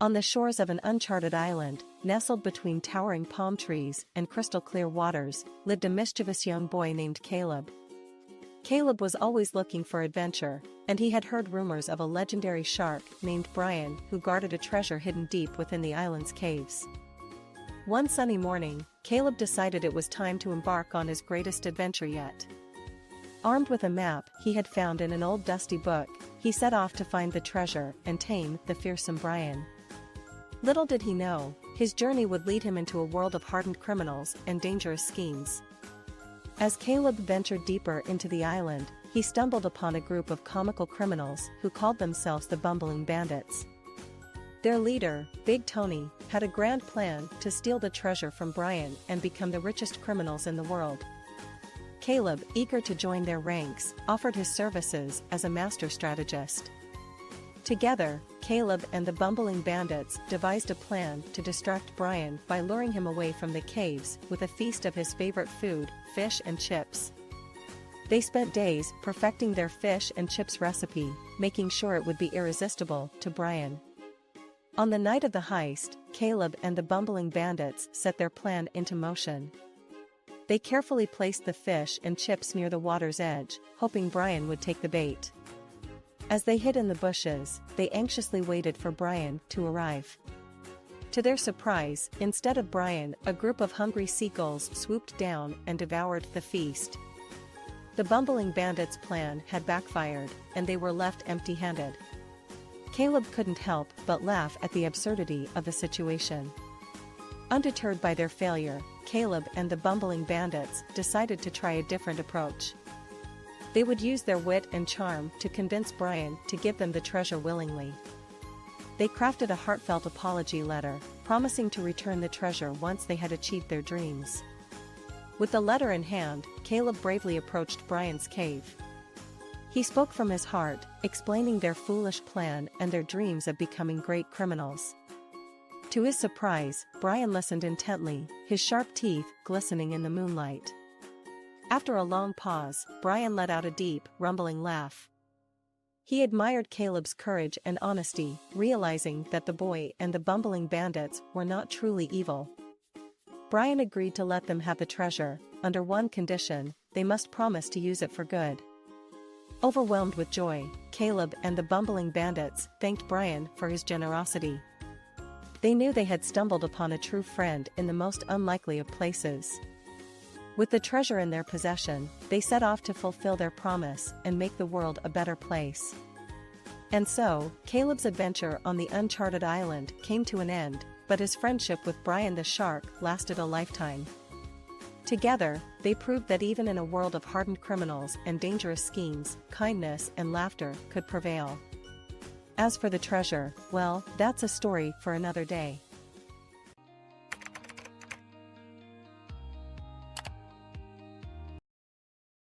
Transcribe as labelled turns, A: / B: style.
A: On the shores of an uncharted island, nestled between towering palm trees and crystal-clear waters, lived a mischievous young boy named Caleb. Caleb was always looking for adventure, and he had heard rumors of a legendary shark named Brian who guarded a treasure hidden deep within the island's caves. One sunny morning, Caleb decided it was time to embark on his greatest adventure yet. Armed with a map he had found in an old dusty book, he set off to find the treasure and tame the fearsome Brian. Little did he know, his journey would lead him into a world of hardened criminals and dangerous schemes. As Caleb ventured deeper into the island, he stumbled upon a group of comical criminals who called themselves the Bumbling Bandits. Their leader, Big Tony, had a grand plan to steal the treasure from Brian and become the richest criminals in the world. Caleb, eager to join their ranks, offered his services as a master strategist. Together, Caleb and the Bumbling Bandits devised a plan to distract Brian by luring him away from the caves with a feast of his favorite food, fish and chips. They spent days perfecting their fish and chips recipe, making sure it would be irresistible to Brian. On the night of the heist, Caleb and the Bumbling Bandits set their plan into motion. They carefully placed the fish and chips near the water's edge, hoping Brian would take the bait. As they hid in the bushes, they anxiously waited for Brian to arrive. To their surprise, instead of Brian, a group of hungry seagulls swooped down and devoured the feast. The Bumbling Bandits' plan had backfired, and they were left empty-handed. Caleb couldn't help but laugh at the absurdity of the situation. Undeterred by their failure, Caleb and the Bumbling Bandits decided to try a different approach. They would use their wit and charm to convince Brian to give them the treasure willingly. They crafted a heartfelt apology letter, promising to return the treasure once they had achieved their dreams. With the letter in hand, Caleb bravely approached Brian's cave. He spoke from his heart, explaining their foolish plan and their dreams of becoming great criminals. To his surprise, Brian listened intently, his sharp teeth glistening in the moonlight. After a long pause, Brian let out a deep, rumbling laugh. He admired Caleb's courage and honesty, realizing that the boy and the Bumbling Bandits were not truly evil. Brian agreed to let them have the treasure, under one condition: they must promise to use it for good. Overwhelmed with joy, Caleb and the Bumbling Bandits thanked Brian for his generosity. They knew they had stumbled upon a true friend in the most unlikely of places. With the treasure in their possession, they set off to fulfill their promise and make the world a better place. And so, Caleb's adventure on the uncharted island came to an end, but his friendship with Brian the shark lasted a lifetime. Together, they proved that even in a world of hardened criminals and dangerous schemes, kindness and laughter could prevail. As for the treasure, well, that's a story for another day.